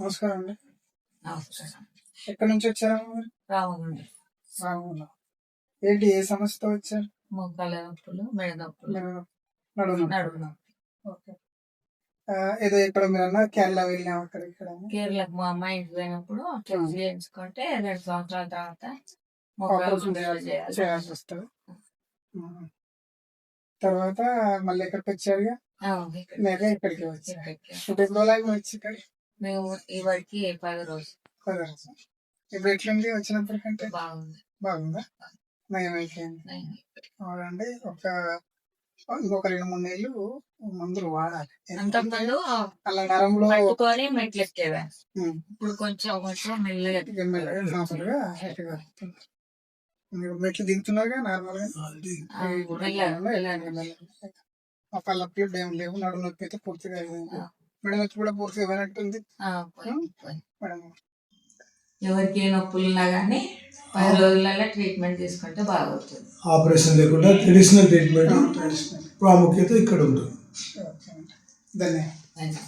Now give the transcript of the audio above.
నమస్కారం అండి. నమస్కారం. ఎక్కడి నుంచి వచ్చారమ్మా మీరు? రావుండి. రావుల. ఏంటి ఏ సమస్యతో వచ్చారు? మొక్కల నొప్పులు, మెడ నొప్పులు, మీరు నడుము నడుము నొప్పి. ఓకే. ఏదో ఇక్కడ మీరు అన్న కేరళ వెళ్ళాం అక్కడ ఇక్కడ కేరళకు మా అమ్మాయి ఇంటికి పోయినప్పుడు టెస్ట్ చేయించుకుంటే 2 సంవత్సరాల తర్వాత ఆపరేషన్ చేయాల్సి వస్తుంది. తర్వాత మళ్ళీ ఎక్కడికి వచ్చారుగా? లేదా ఇక్కడికి వచ్చారు. వచ్చి ఇక్కడ మేము ఈ వారికి 10 రోజులు. ఇప్పుడు ఎట్లుంది వచ్చినప్పటికంటే? బాగుంది. బాగుందా? నయం అయిపోయింది. అవునండి. ఇంకొక 2-3 నెలలు మందులు వాడాలి. అంతకుముందు అలా నరంలో పట్టుకొని మెట్లు ఎక్కేవా. ఇప్పుడు కొంచెం మెల్లగా మెట్లు దిగుతున్నారుగా నార్మల్ గా. ఆ పళ్ళకి ఏం లేవు. నడుము నొప్పి అయితే పూర్తిగా మెడ నొప్పి కూడా పూర్తిగా పోయినట్టుంది. ఎవరికి ఏ నొప్పులు ఉన్నా కానీ 10 రోజులలో ట్రీట్మెంట్ తీసుకుంటే బాగుంటుంది. ఆపరేషన్ లేకుండా ట్రెడిషనల్ ట్రీట్మెంట్ ప్రాముఖ్యత ఇక్కడ ఉంటుంది. ధన్యవాదాలు.